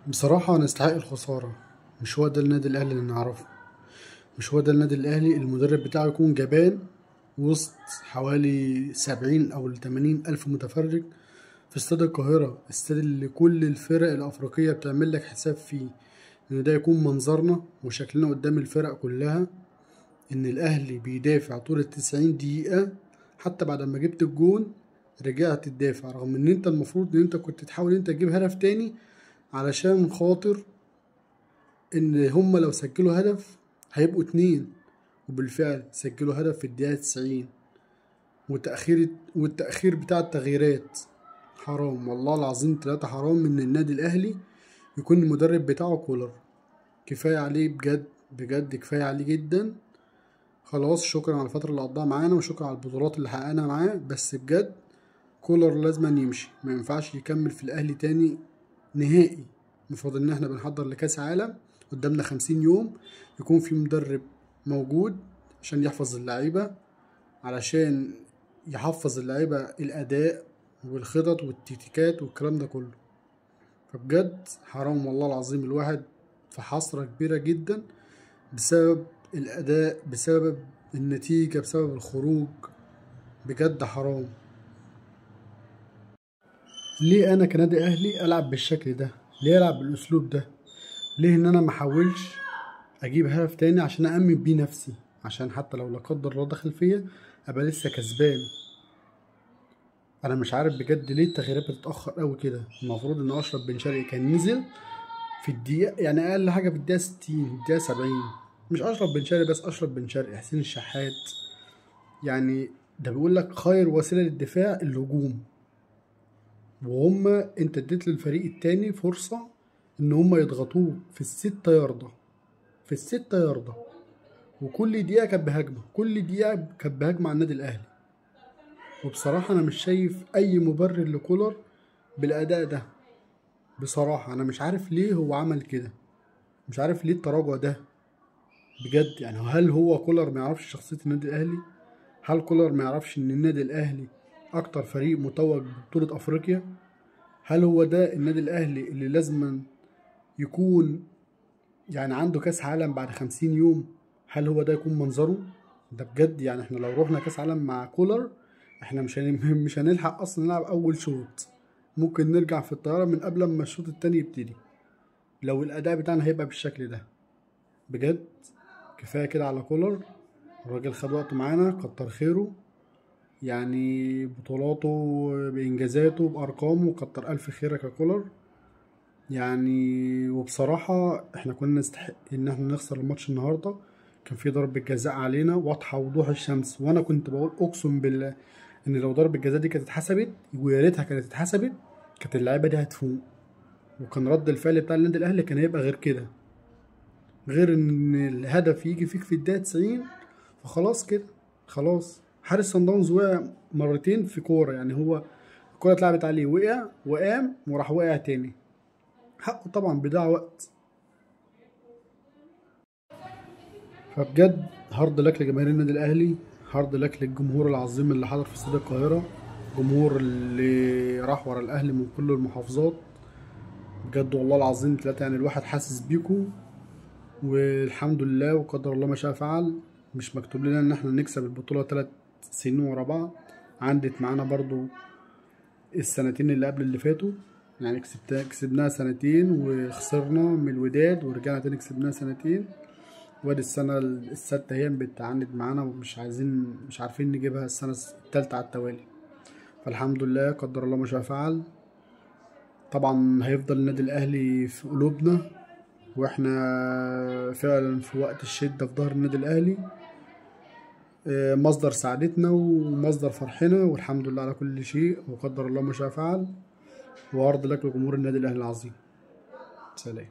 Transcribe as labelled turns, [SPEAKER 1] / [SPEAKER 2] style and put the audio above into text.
[SPEAKER 1] بصراحة نستحق الخسارة. مش هو ده النادي الأهلي اللي نعرفه. مش هو ده النادي الأهلي. المدرب بتاعه يكون جبان وسط حوالي 70 أو 80 ألف متفرج في استاد القاهرة، استاد اللي كل الفرق الأفريقية بتعمل لك حساب فيه، إن ده يكون منظرنا وشكلنا قدام الفرق كلها، إن الأهلي بيدافع طول ال90 دقيقة. حتى بعد ما جبت الجون رجعت تدافع، رغم إن أنت المفروض إن أنت كنت تحاول إن أنت تجيب هدف تاني، علشان خاطر ان هما لو سجلوا هدف هيبقوا 2. وبالفعل سجلوا هدف في الدقيقة 90. والتأخير بتاع التغييرات حرام، والله العظيم 3 حرام ان النادي الأهلي يكون المدرب بتاعه كولر. كفاية عليه بجد بجد، كفاية عليه جدا. خلاص، شكرا على الفترة اللي قضاها معانا، وشكرا على البطولات اللي حققناها معاه، بس بجد كولر لازم يمشي، ما ينفعش يكمل في الأهلي تاني نهائي. المفروض ان احنا بنحضر لكاس عالم، قدامنا 50 يوم، يكون في مدرب موجود عشان يحفظ اللعيبة، علشان يحفظ اللعيبة الأداء والخطط والتكتيكات والكلام ده كله. فبجد حرام والله العظيم، الواحد في حسرة كبيرة جدا بسبب الأداء، بسبب النتيجة، بسبب الخروج. بجد حرام. ليه أنا كنادي أهلي ألعب بالشكل ده؟ ليه ألعب بالأسلوب ده؟ ليه إن أنا محاولش اجيب هدف تاني عشان أأمن بيه نفسي، عشان حتى لو لا قدر الله دخل فيا ابقى لسه كسبان؟ انا مش عارف بجد ليه التغييرات بتتاخر قوي كده. المفروض ان اشرف بن شرقي كان نزل في الدقيقه، يعني اقل حاجه في الدقيقه 60، الدقيقه 70. مش اشرف بن شرقي بس، اشرف بن شرقي، حسين الشحات. يعني ده بيقول لك خير وسيله للدفاع الهجوم، انت اديت للفريق التاني فرصه ان هما يضغطوه في ال6 ياردة، في ال6 ياردة. وكل دقيقة كانت بهجمة، كل دقيقة كانت بهجمة على النادي الأهلي. وبصراحة أنا مش شايف أي مبرر لكولر بالأداء ده. بصراحة أنا مش عارف ليه هو عمل كده، مش عارف ليه التراجع ده بجد. يعني هل هو كولر ما يعرفش شخصية النادي الأهلي؟ هل كولر ما يعرفش إن النادي الأهلي أكتر فريق متوج ببطولة أفريقيا؟ هل هو ده النادي الأهلي اللي لازما يكون يعني عنده كأس عالم بعد 50 يوم؟ هل هو ده يكون منظره؟ ده بجد يعني احنا لو رحنا كأس عالم مع كولر، احنا مش هنلحق اصلا نلعب اول شوط. ممكن نرجع في الطيارة من قبل ما الشوط التاني يبتدي، لو الأداء بتاعنا هيبقى بالشكل ده. بجد كفاية كده على كولر. الراجل خد وقته معانا، كتر خيره. يعني بطولاته بإنجازاته بأرقامه، كتر ألف خيرك يا كولر. يعني وبصراحة احنا كنا نستحق ان احنا نخسر الماتش النهاردة. كان في ضربة جزاء علينا واضحة وضوح الشمس، وانا كنت بقول اقسم بالله ان لو ضربة الجزاء دي كانت اتحسبت، ويا ريتها كانت اتحسبت، كانت اللعيبة دي هتفوق، وكان رد الفعل بتاع النادي الاهلي كان هيبقى غير كده. غير ان الهدف يجي فيك في الدقيقة 90، فخلاص كده. خلاص، حارس صن داونز وقع مرتين في كورة، يعني هو الكورة اتلعبت عليه، وقع وقام وراح وقع تاني. حقه طبعا، بيضيع وقت. فبجد هارد لك لجماهير النادي الاهلي، هارد لك للجمهور العظيم اللي حضر في استاد القاهره، الجمهور اللي راح ورا الاهلي من كل المحافظات. بجد والله العظيم 3، يعني الواحد حاسس بيكو. والحمد لله وقدر الله ما شاء فعل. مش مكتوب لنا ان احنا نكسب البطوله 3 سنين ورا بعض. عندت معانا برضو السنتين اللي قبل اللي فاتوا، يعني كسبناها سنتين وخسرنا من الوداد، ورجعنا تاني كسبناها سنتين. وادي السنة السادسة هي بتعاند معانا، مش عارفين نجيبها السنة التالتة على التوالي. فالحمد لله قدر الله ما شاء فعل. طبعا هيفضل النادي الأهلي في قلوبنا، واحنا فعلا في وقت الشدة في ظهر النادي الأهلي. مصدر سعادتنا ومصدر فرحنا، والحمد لله على كل شيء، وقدر الله ما شاء فعل. وأرض لك لجمهور النادي الأهلي العظيم. سلام.